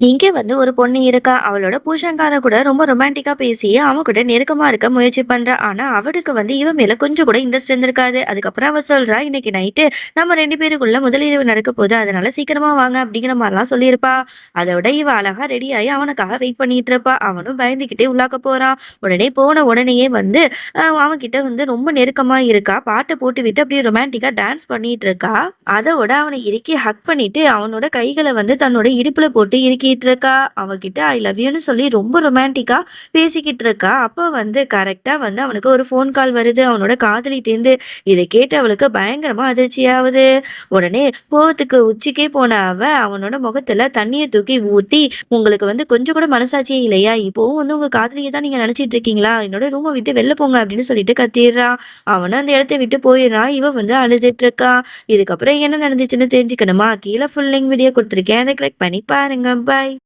இங்க ஒரு பொண்ணு இருக்கா. அவளோட புருஷன்காரன் கூட ரொம்ப ரொமான்டிக்கா பேசி, அவன் கூட நெருக்கமா இருக்க முயற்சி பண்றா. ஆனா, அவருக்கு இவன் மேல கொஞ்சம் கூட இன்ட்ரெஸ்ட் இருந்திருக்காது. அதுக்கப்புறம் அவ சொல்றா, "இன்னைக்கு நைட்டு நம்ம 2 பேருக்குள்ள முதலிரவு நடக்க போது. அதனால சீக்கிரமா வாங்க." அப்படிங்கிற மாரிலாம் சொல்லியிருப்பா. அதோட இவ அழகா ரெடியாயி அவனுக்காக வெயிட் பண்ணிட்டு இருப்பா. அவனும் பயந்துகிட்டே உள்ளாக்க போறான். உடனே போன உடனேயே அவன்கிட்ட ரொம்ப நெருக்கமா இருக்கா. பாட்ட போட்டுவிட்டு அப்படியே ரொமான்டிக்கா டான்ஸ் பண்ணிட்டு இருக்கா. அதோட அவன இறுக்கி ஹக் பண்ணிட்டு, அவனோட கைகள தன்னோட இடுப்புல போட்டு இறுக்கிட்டு இருக்கா. அவகிட்ட ஐ லவ் யூன்னு சொல்லி ரொம்ப ரொமான்டிக்கா பேசிக்கிட்டு இருக்கா. அப்ப கரெக்ட்டா அவனுக்கு ஒரு ஃபோன் கால் வருது. அவனோட காதலிட்டேருந்து. இத கேட்டு அவளுக்கு பயங்கரமா அதிர்ச்சியாவுது. உடனே கோவத்துக்கு உச்சிக்கே போன அவ, அவனோட முகத்துல தண்ணீய தூக்கி ஊத்தி, "உங்களுக்கு கொஞ்சம் கூட மனசாட்சியே இல்லையா? இப்பவும் உங்க காதலிய தான் நீங்க நெனச்சிட்டு இருக்கீங்களா? என்னோட ரூம விட்டு வெளில போங்க" அப்படின்னு சொல்லிட்டு கத்திர்றா. அவனும் அந்த இடத்த விட்டு போயிர்றான். இவ அழுதுட்டு இருக்கா. இதுக்கப்புறம் என்ன நடந்துச்சுன்னு தெரிஞ்சுக்கணுமா? கீழ ஃபுல் லெங்த் வீடியோ குடுத்துருக்கேன். அத கிளிக் பண்ணி பாருங்க. பாய்.